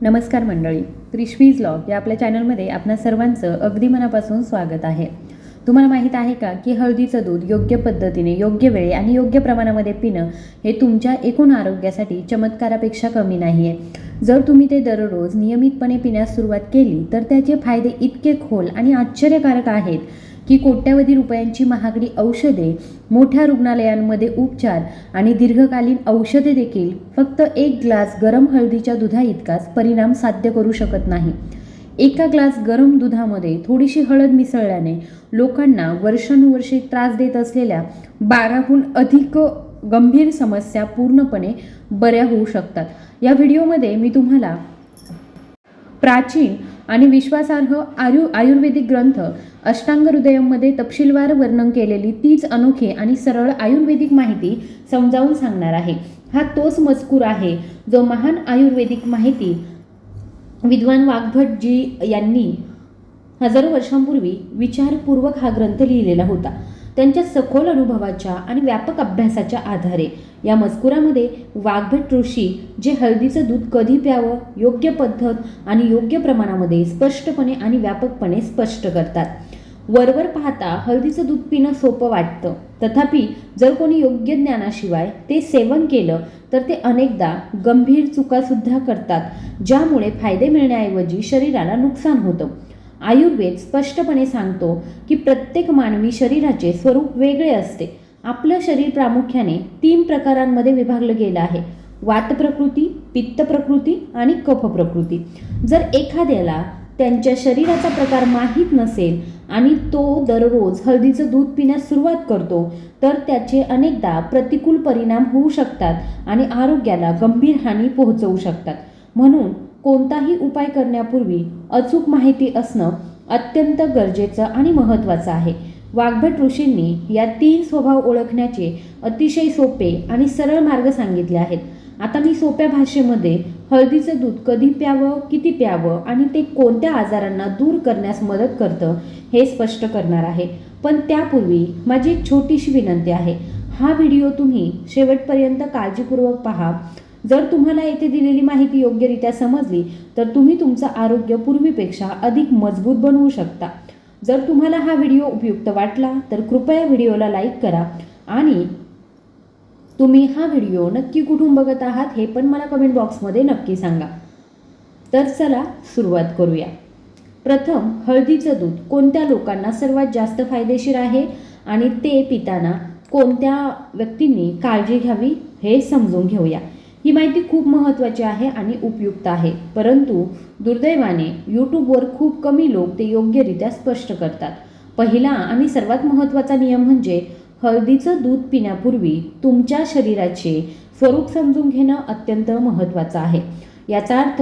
नमस्कार मंडळी, क्रिश्वीज लॉग या आपल्या चॅनलमध्ये आपणा सर्वांचं अगदी मनापासून स्वागत आहे. तुम्हाला माहीत आहे का की हळदीचं दूध योग्य पद्धतीने, योग्य वेळी आणि योग्य प्रमाणामध्ये पिणं हे तुमच्या एकूण आरोग्यासाठी चमत्कारापेक्षा कमी नाही आहे. जर तुम्ही ते दररोज नियमितपणे पिण्यास सुरुवात केली तर त्याचे फायदे इतके खोल आणि आश्चर्यकारक आहेत की कोट्यावधी रुपयांची महागडी औषधे, मोठ्या रुग्णालयांमध्ये उपचार आणि दीर्घकालीन औषधे देखील फक्त एक ग्लास गरम हळदीच्या दुधाइतकाच परिणाम साध्य करू शकत नाही. एका ग्लास गरम दुधामध्ये थोडीशी हळद मिसळल्याने लोकांना वर्षानुवर्षे त्रास देत असलेल्या 12हून अधिक गंभीर समस्या पूर्णपणे बऱ्या होऊ शकतात. या व्हिडिओमध्ये मी तुम्हाला प्राचीन आणि विश्वासार्ह आयुर्वेदिक ग्रंथ अष्टांग हृदयममध्ये तपशीलवार वर्णन केलेली तीच अनोखी आणि सरळ आयुर्वेदिक माहिती समजावून सांगणार आहे. हा तोच मजकूर आहे जो महान आयुर्वेदिक माहिती विद्वान वाग्भटजी यांनी हजारो वर्षांपूर्वी विचारपूर्वक हा ग्रंथ लिहिलेला होता. त्यांच्या सखोल अनुभवाच्या आणि व्यापक अभ्यासाच्या आधारे या मजकुरामध्ये वाग्भट ऋषी जे हळदीचं दूध कधी प्यावं, योग्य पद्धत आणि योग्य प्रमाणामध्ये स्पष्टपणे आणि व्यापकपणे स्पष्ट करतात. वरवर पाहता हळदीचं दूध पिणं सोपं वाटतं, तथापि जर कोणी योग्य ज्ञानाशिवाय ते सेवन केलं तर ते अनेकदा गंभीर चुकासुद्धा करतात, ज्यामुळे फायदे मिळण्याऐवजी शरीराला नुकसान होतं. आयुर्वेद स्पष्टपणे सांगतो की प्रत्येक मानवी शरीराचे स्वरूप वेगळे असते. आपलं शरीर प्रामुख्याने 3 प्रकारांमध्ये विभागलं गेलं आहे: वात प्रकृती, पित्त प्रकृती आणि कफ प्रकृती. जर एखाद्याला त्यांच्या शरीराचा प्रकार माहीत नसेल आणि तो दररोज हळदीचं दूध पिण्यास सुरुवात करतो तर त्याचे अनेकदा प्रतिकूल परिणाम होऊ शकतात आणि आरोग्याला गंभीर हानी पोहोचवू शकतात. म्हणून कोणताही उपाय करण्यापूर्वी अचूक माहिती असणं अत्यंत गरजेचं आणि महत्त्वाचं आहे. वाग्भट ऋषींनी या 3 स्वभाव ओळखण्याचे अतिशय सोपे आणि सरळ मार्ग सांगितले आहेत. आता मी सोप्या भाषेमध्ये हळदीचं दूध कधी प्यावं, किती प्यावं आणि ते कोणत्या आजारांना दूर करण्यास मदत करतं हे स्पष्ट करणार आहे. पण त्यापूर्वी माझी एक छोटीशी विनंती आहे. हा व्हिडिओ तुम्ही शेवटपर्यंत काळजीपूर्वक पहा. जर तुम्हाला येथे दिलेली माहिती योग्यरित्या समजली तर तुम्ही तुमचं आरोग्य पूर्वीपेक्षा अधिक मजबूत बनवू शकता. जर तुम्हाला हा व्हिडिओ उपयुक्त वाटला तर कृपया व्हिडिओला लाईक करा आणि तुम्ही हा व्हिडिओ नक्की कुठून बघत आहात हे पण मला कमेंट बॉक्समध्ये नक्की सांगा. तर चला सुरुवात करूया. प्रथम, हळदीचं दूध कोणत्या लोकांना सर्वात जास्त फायदेशीर आहे आणि ते पिताना कोणत्या व्यक्तींनी काळजी घ्यावी हे समजून घेऊया. ही माहिती खूप महत्त्वाची आहे आणि उपयुक्त आहे, परंतु दुर्दैवाने यूट्यूबवर खूप कमी लोक ते योग्यरित्या स्पष्ट करतात. पहिला आणि सर्वात महत्त्वाचा नियम म्हणजे हळदीचं दूध पिण्यापूर्वी तुमच्या शरीराचे स्वरूप समजून घेणं अत्यंत महत्त्वाचं आहे. याचा अर्थ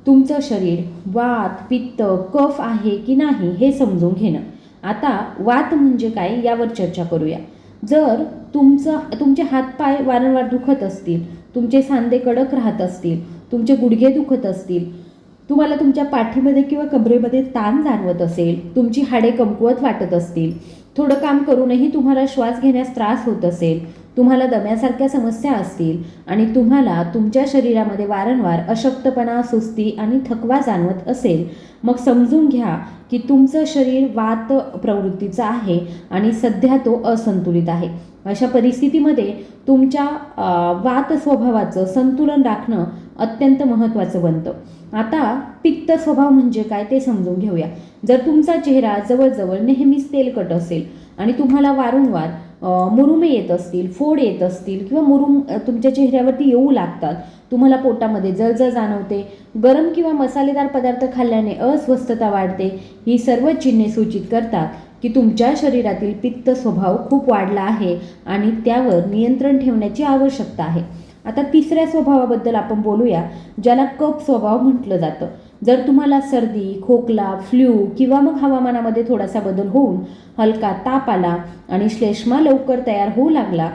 तुमचं शरीर वात, पित्त, कफ आहे की नाही हे समजून घेणं. आता वात म्हणजे काय यावर चर्चा करूया. जर तुमचे हातपाय वारंवार दुखत असतील, तुमचे सांधे कडक राहत असतील, तुमचे गुडघे दुखत असतील, तुम्हाला तुमच्या पाठीमध्ये किंवा कमरेमध्ये ताण जाणवत असेल, तुमची हाडे कमकुवत वाटत असतील, थोडं काम करूनही तुम्हाला श्वास घेण्यास त्रास होत असेल, तुम्हाला दम्यासारख्या समस्या असतील आणि तुम्हाला तुमच्या शरीरामध्ये वारंवार अशक्तपणा, सुस्ती आणि थकवा जाणवत असेल, मग समजून घ्या की तुमचं शरीर वात प्रवृत्तीचं आहे आणि सध्या तो असंतुलित आहे. अशा परिस्थितीमध्ये तुमच्या वात स्वभावाचं संतुलन राखणं अत्यंत महत्त्वाचं बनतं. आता पित्त स्वभाव म्हणजे काय ते समजून घेऊया. जर तुमचा चेहरा जवळजवळ नेहमीच तेलकट असेल आणि तुम्हाला वारंवार मुरुमे येत असतील, फोड येत असतील किंवा मुरूम तुमच्या चेहऱ्यावरती येऊ लागतात, तुम्हाला पोटामध्ये जळजळ जाणवते, गरम किंवा मसालेदार पदार्थ खाल्ल्याने अस्वस्थता वाढते, ही सर्व चिन्हे सूचित करतात की तुमच्या शरीरातील पित्त स्वभाव खूप वाढला आहे आणि त्यावर नियंत्रण ठेवण्याची आवश्यकता आहे. आता तिसऱ्या स्वभावाबद्दल आपण बोलूया, ज्याला कफ स्वभाव म्हटलं जातं. जर तुम्हाला सर्दी, खोकला, फ्ल्यू किंवा मग हवामानामध्ये थोडासा बदल होऊन हलका ताप आला आणि श्लेष्मा लवकर तयार होऊ लागला,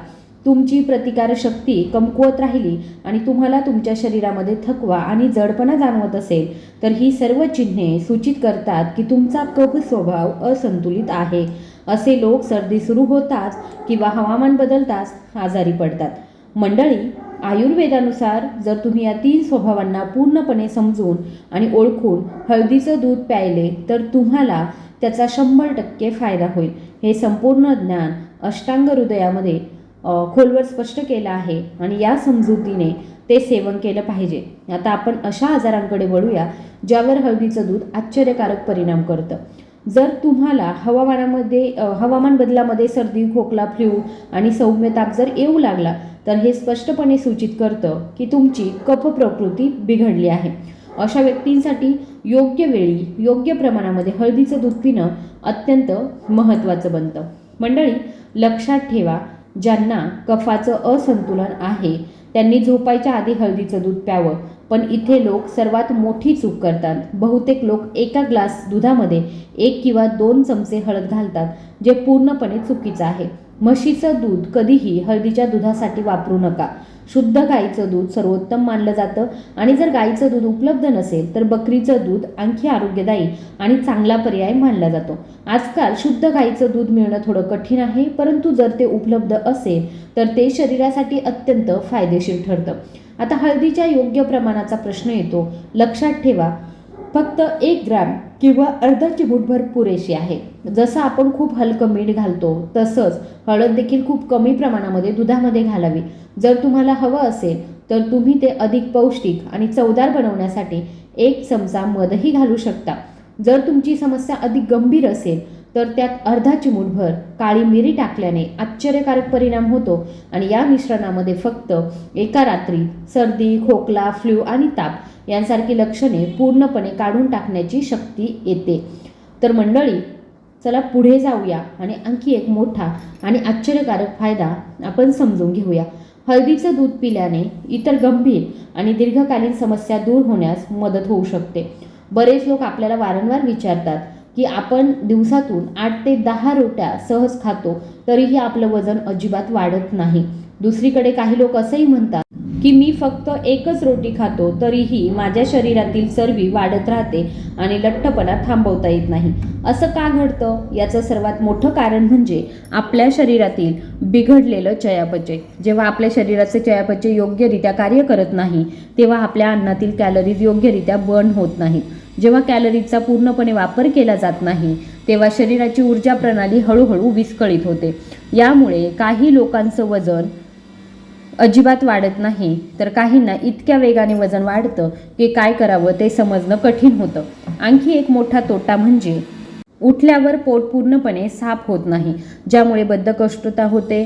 तुमची प्रतिकारशक्ती कमकुवत राहिली आणि तुम्हाला तुमच्या शरीरामध्ये थकवा आणि जडपणा जाणवत असेल तर ही सर्व चिन्हे सूचित करतात की तुमचा कफ स्वभाव असंतुलित आहे. असे लोक सर्दी सुरू होताच किंवा हवामान बदलताच आजारी पडतात. मंडळी, आयुर्वेदानुसार जर तुम्ही या 3 स्वभावांना पूर्णपणे समजून आणि ओळखून हळदीचं दूध प्यायले तर तुम्हाला त्याचा 100% फायदा होईल. हे संपूर्ण ज्ञान अष्टांग हृदयामध्ये खोलवर स्पष्ट केलं आहे आणि या समजुतीने ते सेवन केलं पाहिजे. आता आपण अशा आजारांकडे वळूया ज्यावर हळदीचं दूध आश्चर्यकारक परिणाम करतं. जर तुम्हाला हवामान बदलामध्ये सर्दी, खोकला, फ्लू आणि सौम्य ताप जर येऊ लागला तर हे स्पष्टपणे सूचित करतं की तुमची कफ प्रकृती बिघडली आहे. अशा व्यक्तींसाठी योग्य वेळी योग्य प्रमाणामध्ये हळदीचं दूध पिणं अत्यंत महत्त्वाचं बनतं. मंडळी, लक्षात ठेवा, ज्यांना कफाचं असंतुलन आहे त्यांनी झोपायच्या आधी हळदीचं दूध प्यावं. पण इथे लोक सर्वात मोठी चूक करतात. बहुतेक लोक एका ग्लास दुधामध्ये 1 किंवा 2 चमचे हळद घालतात, जे पूर्णपणे चुकीचं आहे. म्हशीचं दूध कधीही हळदीच्या दुधासाठी वापरू नका. शुद्ध गाईचं दूध सर्वोत्तम मानलं जातं आणि जर गाईचं दूध उपलब्ध नसेल तर बकरीचं दूध आणखी आरोग्यदायी आणि चांगला पर्याय मानला जातो. आजकाल शुद्ध गाईचं दूध मिळणं थोडं कठीण आहे, परंतु जर ते उपलब्ध असेल तर ते शरीरासाठी अत्यंत फायदेशीर ठरतं. आता हळदीच्या योग्य प्रमाणाचा प्रश्न येतो. लक्षात ठेवा, फक्त 1 ग्रॅम किंवा अर्धा चिमूटभर पुरेशी आहे. जसं आपण खूप हलकं मीठ घालतो तसंच हळद देखील खूप कमी प्रमाणामध्ये दुधामध्ये घालावी. जर तुम्हाला हवं असेल तर तुम्ही ते अधिक पौष्टिक आणि चवदार बनवण्यासाठी 1 चमचा मधही घालू शकता. जर तुमची समस्या अधिक गंभीर असेल तर त्यात अर्धा चिमूटभर काळी मिरी टाकल्याने आश्चर्यकारक परिणाम होतो आणि या मिश्रणामध्ये फक्त एका रात्रीत सर्दी, खोकला, फ्लू आणि ताप यांसारखी लक्षणे पूर्णपणे काढून टाकण्याची शक्ती येते. तर मंडळी, चला पुढे जाऊया आणि आणखी एक मोठा आणि आश्चर्यकारक फायदा आपण समजून घेऊया. हळदीचं दूध पिल्याने इतर गंभीर आणि दीर्घकालीन समस्या दूर होण्यास मदत होऊ शकते. बरेच लोक आपल्याला वारंवार विचारतात की आपण दिवसातून 8 ते 10 रोट्या सहज खातो तरीही आपलं वजन अजिबात वाढत नाही. दुसरीकडे काही लोक असंही म्हणतात की मी फक्त 1च रोटी खातो तरीही माझ्या शरीरातील चरबी वाढत राहते आणि लठ्ठपणा थांबवता येत नाही. असं का घडतं? याचं सर्वात मोठं कारण म्हणजे आपल्या शरीरातील बिघडलेलं चयापचय. जेव्हा आपल्या शरीराचे चयापचय योग्यरित्या कार्य करत नाही तेव्हा आपल्या अन्नातील कॅलरीज योग्यरित्या बर्न होत नाहीत. जेव्हा कॅलरीजचा पूर्णपणे वापर केला जात नाही तेव्हा शरीराची ऊर्जा प्रणाली हळूहळू विस्कळीत होते. यामुळे काही लोकांचं वजन अजिबात वाढत नाही तर काहींना इतक्या वेगाने वजन वाढतं की काय करावं ते समजणं कठीण होतं. आणखी एक मोठा तोटा म्हणजे उठल्यावर पोट पूर्णपणे साफ होत नाही, ज्यामुळे बद्धकोष्ठता होते,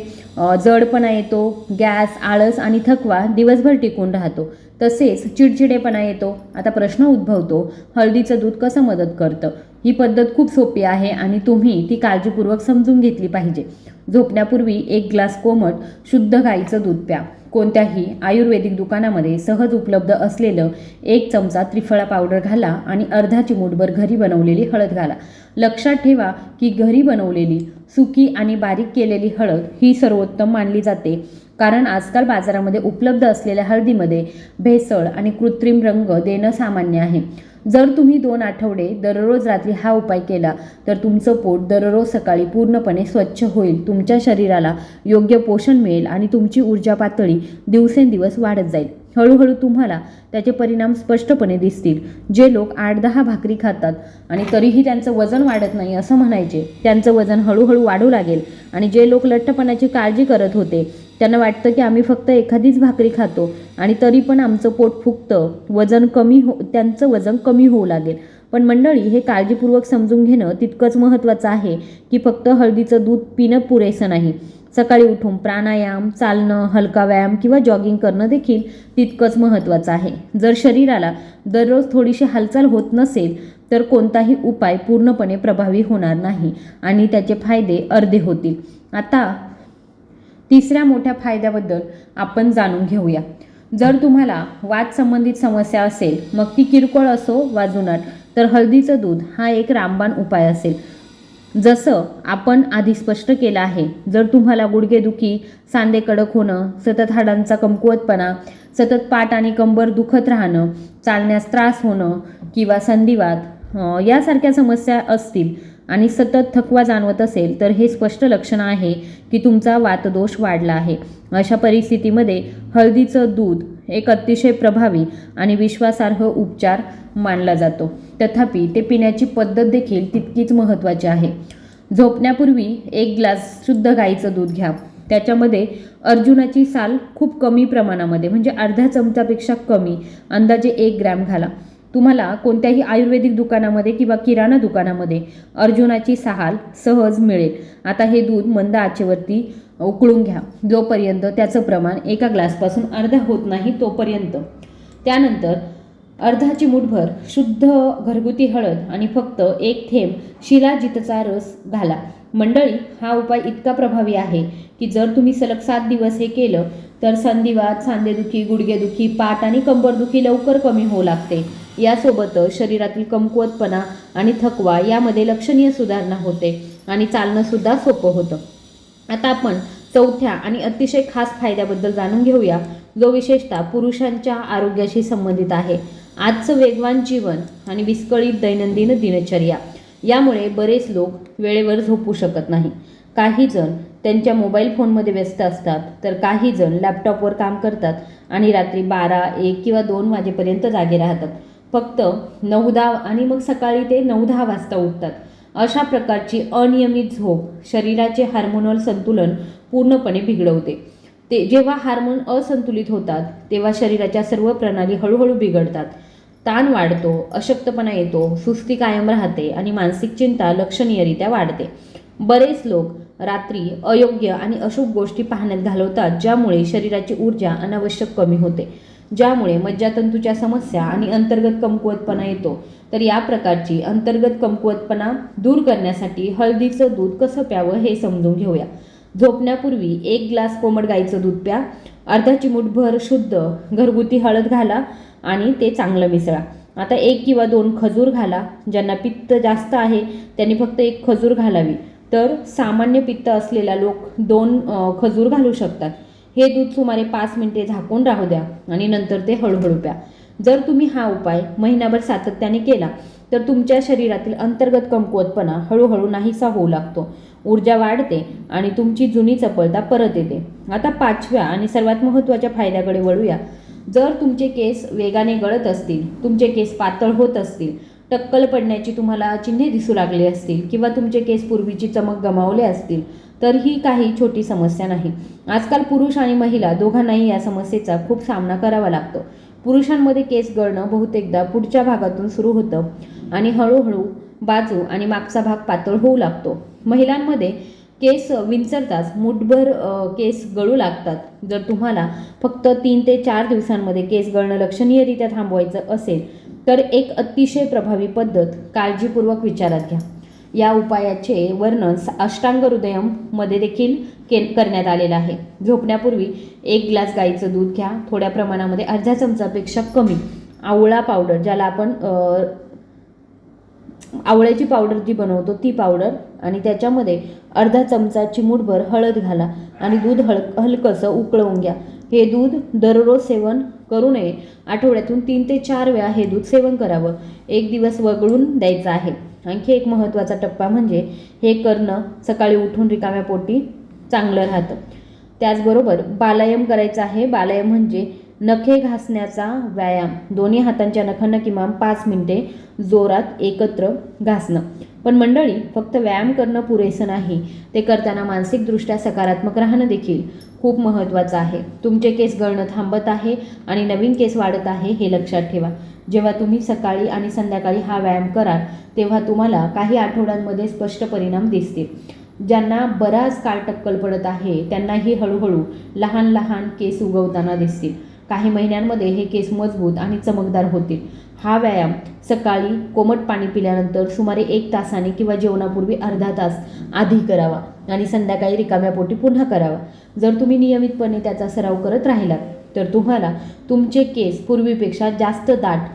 जडपणा येतो, गॅस, आळस आणि थकवा दिवसभर टिकून राहतो. तसेच चिडचिडेपणा येतो. आता प्रश्न उद्भवतो, हळदीचं दूध कसं मदत करतं? ही पद्धत खूप सोपी आहे आणि तुम्ही ती काळजीपूर्वक समजून घेतली पाहिजे. झोपण्यापूर्वी 1 ग्लास कोमट शुद्ध गाईचं दूध प्या. कोणत्याही आयुर्वेदिक दुकानामध्ये सहज उपलब्ध असलेलं 1 चमचा त्रिफळा पावडर घाला आणि अर्धा चिमूटभर घरी बनवलेली हळद घाला. लक्षात ठेवा की घरी बनवलेली सुकी आणि बारीक केलेली हळद ही सर्वोत्तम मानली जाते, कारण आजकाल बाजारामध्ये उपलब्ध असलेल्या हळदीमध्ये भेसळ आणि कृत्रिम रंग देणं सामान्य आहे. जर तुम्ही 2 आठवडे दररोज रात्री हा उपाय केला तर तुमचं पोट दररोज सकाळी पूर्णपणे स्वच्छ होईल, तुमच्या शरीराला योग्य पोषण मिळेल आणि तुमची ऊर्जा पातळी दिवसेंदिवस वाढत जाईल. हळूहळू तुम्हाला त्याचे परिणाम स्पष्टपणे दिसतील. जे लोक 8-10 भाकरी खातात आणि तरीही त्यांचं वजन वाढत नाही असं म्हणायचे, त्यांचं वजन हळूहळू वाढू लागेल. आणि जे लोक लठ्ठपणाची काळजी करत होते त्यांना वाटतं की आम्ही फक्त एखादीच भाकरी खातो आणि तरी पण आमचं पोट फुगतं, त्यांचं वजन कमी होऊ लागेल. पण मंडळी, हे काळजीपूर्वक समजून घेणं तितकंच महत्त्वाचं आहे की फक्त हळदीचं दूध पिणं पुरेसं नाही. सकाळी उठून प्राणायाम, चालणं, हलका व्यायाम किंवा जॉगिंग करणं देखील तितकंच महत्त्वाचं आहे. जर शरीराला दररोज थोडीशी हालचाल होत नसेल तर कोणताही उपाय पूर्णपणे प्रभावी होणार नाही आणि त्याचे फायदे अर्धे होतील. आता तिसऱ्या मोठ्या फायद्याबद्दल आपण जाणून घेऊया. जर तुम्हाला वात संबंधित समस्या असेल, मग ती किरकोळ असो वा जुनाट, तर हळदीचं दूध हा एक रामबाण उपाय असेल. जसं आपण आधी स्पष्ट केलं आहे, जर तुम्हाला गुडघेदुखी, सांधे कडक होणं, सतत हाडांचा कमकुवतपणा, सतत पाठ आणि कंबर दुखत राहणं, चालण्यास त्रास होणं किंवा संधिवात यासारख्या समस्या असतील आणि सतत थकवा जाणवत असेल तर हे स्पष्ट लक्षण आहे की तुमचा वातदोष वाढला आहे. अशा परिस्थितीमध्ये हळदीचं दूध एक अतिशय प्रभावी आणि विश्वासार्ह उपचार मानला जातो. तथापि ते पिण्याची पद्धत देखील तितकीच महत्त्वाची आहे. झोपण्यापूर्वी 1 ग्लास शुद्ध गाईचं दूध घ्या. त्याच्यामध्ये अर्जुनाची साल खूप कमी प्रमाणामध्ये म्हणजे अर्ध्या चमचापेक्षा कमी अंदाजे 1 ग्रॅम घाला. तुम्हाला कोणत्याही आयुर्वेदिक दुकानामध्ये किंवा किराणा दुकानामध्ये अर्जुनाची साल सहज मिळेल. आता हे दूध मंद आचेवरती उकळून घ्या जोपर्यंत त्याचं प्रमाण 1 ग्लासपासून अर्धा होत नाही तोपर्यंत. त्यानंतर अर्धा चिमूटभर शुद्ध घरगुती हळद आणि फक्त 1 थेंब शिलाजीतचा रस घाला. मंडळी, हा उपाय इतका प्रभावी आहे की जर तुम्ही सलग 7 दिवस हे केलं तर संधिवात, सांधेदुखी, गुडघेदुखी, पाठ आणि कंबरदुखी लवकर कमी होऊ लागते. यासोबतच शरीरातील कमकुवतपणा आणि थकवा यामध्ये लक्षणीय सुधारणा होते आणि चालणं सुद्धा सोपं होतं. आता आपण चौथ्या आणि अतिशय खास फायद्याबद्दल जाणून घेऊया, जो विशेषतः पुरुषांच्या आरोग्याशी संबंधित आहे. आजचं वेगवान जीवन आणि विस्कळीत दैनंदिन दिनचर्या यामुळे बरेच लोक वेळेवर झोपू शकत नाही. काही जण त्यांच्या मोबाईल फोनमध्ये व्यस्त असतात, तर काही जण लॅपटॉपवर काम करतात आणि रात्री 12, 1 किंवा 2 वाजेपर्यंत जागे राहतात. फक्त 9-10 आणि मग सकाळी ते 9-10 वाजता उठतात. अशा प्रकारची अनियमित झोप शरीराचे हार्मोनल संतुलन पूर्णपणे बिघडवते. जेव्हा हार्मोन असंतुलित होतात तेव्हा शरीराच्या सर्व प्रणाली हळूहळू बिघडतात. ताण वाढतो, अशक्तपणा येतो, सुस्ती कायम राहते आणि मानसिक चिंता लक्षणीयरित्या वाढते. बरेच लोक रात्री अयोग्य आणि अशुभ गोष्टी पाहण्यात घालवतात, ज्यामुळे शरीराची ऊर्जा अनावश्यक कमी होते, ज्यामुळे मज्जातंतूच्या समस्या आणि अंतर्गत कमकुवतपणा येतो. तर या प्रकारची अंतर्गत कमकुवतपणा दूर करण्यासाठी हळदीचं दूध कसं प्यावं हे समजून घेऊया. झोपण्यापूर्वी 1 ग्लास कोमट गाईचं दूध प्या. अर्धा चिमूटभर शुद्ध घरगुती हळद घाला आणि ते चांगलं मिसळा. आता 1 किंवा 2 खजूर घाला. ज्यांना पित्त जास्त आहे त्यांनी फक्त 1 खजूर घालावी, तर सामान्य पित्त असलेला लोक 2 खजूर घालू शकतात. हे दूध सुमारे 5 मिनिटे झाकून राहू द्या आणि नंतर ते हळूहळू प्या. जर तुम्ही हा उपाय महिनाभर सातत्याने केला तर तुमच्या शरीरातील अंतर्गत कमकुवतपणा हळूहळू नाहीसा होऊ लागतो, ऊर्जा वाढते आणि तुमची जुनी चपळता परत येते. आता 5व्या आणि सर्वात महत्त्वाच्या फायद्याकडे वळूया. जर तुमचे केस वेगाने गळत असतील, तुमचे केस पातळ होत असतील, टक्कल पडण्याची तुम्हाला चिन्हे दिसू लागली असतील किंवा तुमचे केस पूर्वीची चमक गमावले असतील, तर ही काही छोटी समस्या नाही. आजकाल पुरुष आणि महिला दोघांनाही या समस्येचा खूप सामना करावा लागतो. पुरुषांमध्ये केस गळणं बहुतेकदा पुढच्या भागातून सुरू होतं आणि हळूहळू बाजू आणि मागचा भाग पातळ होऊ लागतो. महिलांमध्ये केस विंचरताच मुठभर केस गळू लागतात. जर तुम्हाला फक्त 3 ते 4 दिवसांमध्ये केस गळणं लक्षणीयरित्या थांबवायचं असेल तर एक अतिशय प्रभावी पद्धत काळजीपूर्वक विचारात घ्या. या उपायाचे वर्णन अष्टांग हृदयममध्ये देखील करण्यात आलेलं आहे. झोपण्यापूर्वी 1 ग्लास गाईचं दूध घ्या. थोड्या प्रमाणामध्ये अर्ध्या चमचापेक्षा कमी आवळा पावडर, ज्याला आपण आवळ्याची पावडर जी बनवतो ती पावडर, आणि त्याच्यामध्ये अर्धा चमचा चिमूटभर हळद घाला आणि दूध हलकंसं उकळवून घ्या. हे दूध दररोज सेवन करू नये. आठवड्यातून 3 ते 4 वेळा हे दूध सेवन करावं. 1 दिवस वगळून द्यायचं आहे. आणखी एक महत्त्वाचा टप्पा म्हणजे हे करणं सकाळी उठून रिकाम्या पोटी चांगलं राहतं. त्याचबरोबर बालायम करायचं आहे. बालायम म्हणजे नखे घासण्याचा व्यायाम. दोन्ही हातांच्या नखांना किमान 5 मिनिटे जोरात एकत्र घासणं. पण मंडळी, फक्त व्यायाम करणं पुरेसं नाही, ते करताना मानसिकदृष्ट्या सकारात्मक राहणं देखील खूप महत्त्वाचं आहे. तुमचे केस गळणं थांबत आहे आणि नवीन केस वाढत आहे हे लक्षात ठेवा. जेव्हा तुम्ही सकाळी आणि संध्याकाळी हा व्यायाम कराल तेव्हा तुम्हाला काही आठवड्यांमध्ये स्पष्ट परिणाम दिसतील. ज्यांना बराच काळ टक्कल पडत आहे त्यांनाही हळूहळू लहान लहान केस उगवताना दिसतील. काही महिन्यांमध्ये हे केस मजबूत आणि चमकदार होतील. हा व्यायाम सकाळी कोमट पाणी पिल्यानंतर सुमारे 1 तासाने किंवा जेवणापूर्वी अर्धा तास आधी करावा आणि संध्याकाळी रिकाम्या पोटी पुन्हा करावा. जर तुम्ही नियमितपणे त्याचा सराव करत राहिलात तर तुम्हाला तुमचे केस पूर्वीपेक्षा जास्त दाट,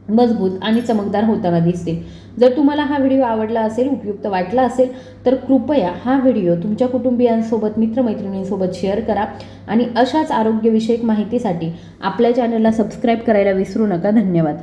मजबूत आणि चमकदार होताना दिसतील. जर तुम्हाला हा व्हिडिओ आवडला असेल, उपयुक्त वाटला असेल, तर कृपया हा व्हिडिओ तुमच्या कुटुंबियांसोबत, मित्रमैत्रिणींसोबत शेअर करा आणि अशाच आरोग्यविषयक माहितीसाठी आपल्या चॅनलला सबस्क्राईब करायला विसरू नका. धन्यवाद.